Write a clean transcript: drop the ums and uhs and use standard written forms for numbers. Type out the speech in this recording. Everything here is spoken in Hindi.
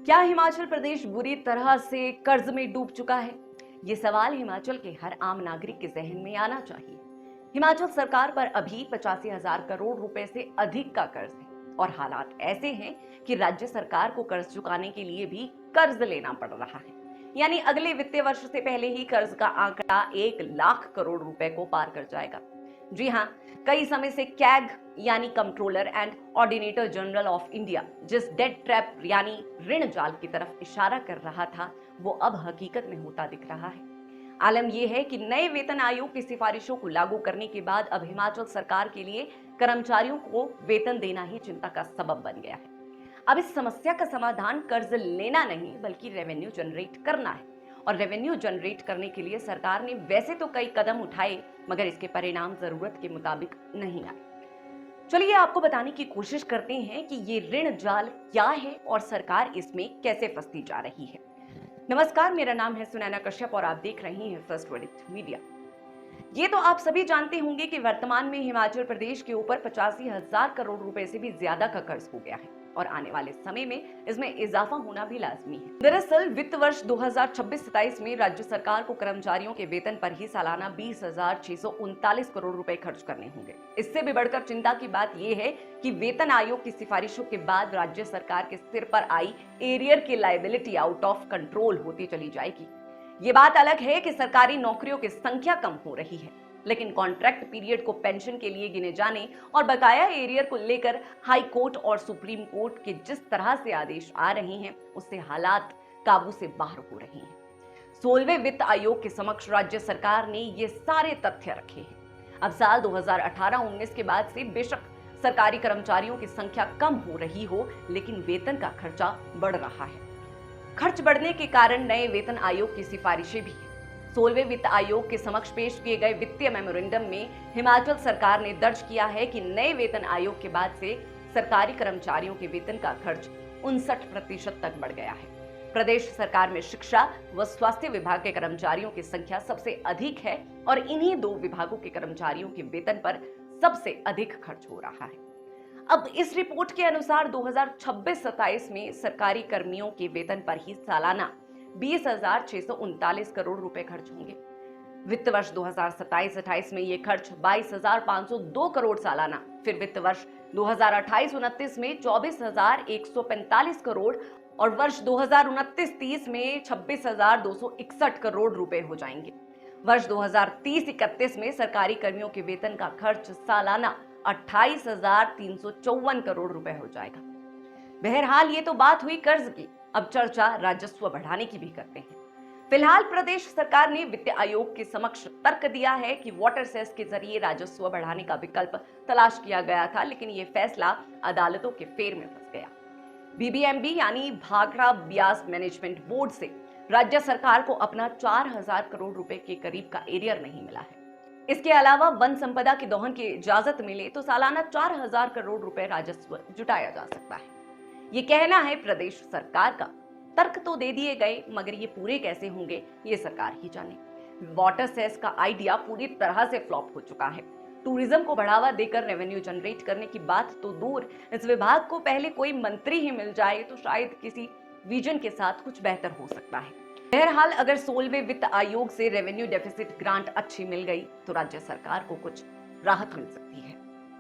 क्या हिमाचल प्रदेश बुरी तरह से कर्ज में डूब चुका है? ये सवाल हिमाचल के हर आम नागरिक के जहन में आना चाहिए। हिमाचल सरकार पर अभी 85,000 करोड़ रुपए से अधिक का कर्ज है और हालात ऐसे हैं कि राज्य सरकार को कर्ज चुकाने के लिए भी कर्ज लेना पड़ रहा है। यानी अगले वित्तीय वर्ष से पहले ही कर्ज का आंकड़ा 1 लाख करोड़ रुपए को पार कर जाएगा। जी हाँ, कई समय से कैग यानी controller and ऑर्डिनेटर general of India जिस डेट ट्रैप यानी ऋण जाल की तरफ इशारा कर रहा था, वो अब हकीकत में होता दिख रहा है। आलम यह है कि नए वेतन आयोग की सिफारिशों को लागू करने के बाद अब हिमाचल सरकार के लिए कर्मचारियों को वेतन देना ही चिंता का सबब बन गया है। अब इस समस्या का समाधान कर्ज लेना नहीं बल्कि रेवेन्यू जनरेट करना है। और रेवेन्यू जनरेट करने के लिए सरकार ने वैसे तो कई कदम उठाए, मगर इसके परिणाम जरूरत के मुताबिक नहीं आए। चलिए आपको बताने की कोशिश करते हैं कि ये ऋण जाल क्या है और सरकार इसमें कैसे फंसती जा रही है। नमस्कार, मेरा नाम है सुनैना कश्यप और आप देख रहे हैं फर्स्ट वर्डिक्ट मीडिया। ये तो आप सभी जानते होंगे कि वर्तमान में हिमाचल प्रदेश के ऊपर 85,000 करोड़ रुपए से भी ज्यादा का कर्ज हो गया है और आने वाले समय में इसमें इजाफा होना भी लाजमी है। दरअसल वित्त वर्ष 2026-27 में राज्य सरकार को कर्मचारियों के वेतन पर ही सालाना 20,639 करोड़ रुपए खर्च करने होंगे। इससे भी बढ़कर चिंता की बात यह है कि वेतन आयोग की सिफारिशों के बाद राज्य सरकार के सिर पर आई एरियर की लायबिलिटी आउट ऑफ कंट्रोल होती चली जाएगी। ये बात अलग है कि सरकारी नौकरियों की संख्या कम हो रही है, लेकिन कॉन्ट्रैक्ट पीरियड को पेंशन के लिए गिने जाने और बकाया एरियर को लेकर हाई कोर्ट और सुप्रीम कोर्ट के जिस तरह से आदेश आ रहे हैं, उससे हालात काबू से बाहर हो रहे हैं। 16वें वित्त आयोग के समक्ष राज्य सरकार ने ये सारे तथ्य रखे हैं। अब साल 2018-19 के बाद से बेशक सरकारी कर्मचारियों की संख्या कम हो रही हो, लेकिन वेतन का खर्चा बढ़ रहा है। खर्च बढ़ने के कारण नए वेतन आयोग की सिफारिशें भी हैं। 16वें वित्त आयोग के समक्ष पेश किए गए वित्तीय मेमोरेंडम में हिमाचल सरकार ने दर्ज किया है कि नए वेतन आयोग के बाद से सरकारी कर्मचारियों के वेतन का खर्च 59% तक बढ़ गया है। प्रदेश सरकार में शिक्षा व स्वास्थ्य विभाग के कर्मचारियों की संख्या सबसे अधिक है और इन्हीं दो विभागों के कर्मचारियों के वेतन पर सबसे अधिक खर्च हो रहा है। अब इस रिपोर्ट के अनुसार 2026-27 में सरकारी कर्मियों के वेतन पर ही सालाना 20,639 करोड़ रुपए खर्च होंगे। वित्त वर्ष 2027-28 में ये खर्च 22,502 करोड़ सालाना, फिर वित्त वर्ष 2028-29 में 24,145 करोड़ और वर्ष 2029-30 में 26,261 करोड़ रुपए हो जाएंगे। वर्ष 2030-31 में सरकारी कर्मियों के वेतन का खर्च सालाना 28,354 करोड़ रुपए हो जाएगा। बहरहाल ये तो बात हुई कर्ज की, अब चर्चा राजस्व बढ़ाने की भी करते हैं। फिलहाल प्रदेश सरकार ने वित्त आयोग के समक्ष तर्क दिया है कि वाटर सेस के जरिए राजस्व बढ़ाने का विकल्प तलाश किया गया था, लेकिन ये फैसला अदालतों के फेर में फंस गया। बीबीएमबी यानी भाखड़ा ब्यास मैनेजमेंट बोर्ड से राज्य सरकार को अपना 4,000 करोड़ रुपए के करीब का एरियर नहीं मिला है। इसके अलावा वन संपदा के दोहन की इजाजत मिले तो सालाना 4,000 करोड़ रुपए राजस्व जुटाया जा सकता है। ये कहना है प्रदेश सरकार का। तर्क तो दे दिए गए, मगर ये पूरे कैसे होंगे ये सरकार ही जाने। वाटर सेस का आइडिया पूरी तरह से फ्लॉप हो चुका है। टूरिज्म को बढ़ावा देकर रेवेन्यू जनरेट करने की बात तो दूर, इस विभाग को पहले कोई मंत्री ही मिल जाए तो शायद किसी विजन के साथ कुछ बेहतर हो सकता है। बहरहाल अगर 16वें वित्त आयोग से रेवेन्यू डेफिसिट ग्रांट अच्छी मिल गई तो राज्य सरकार को कुछ राहत मिल सकती है।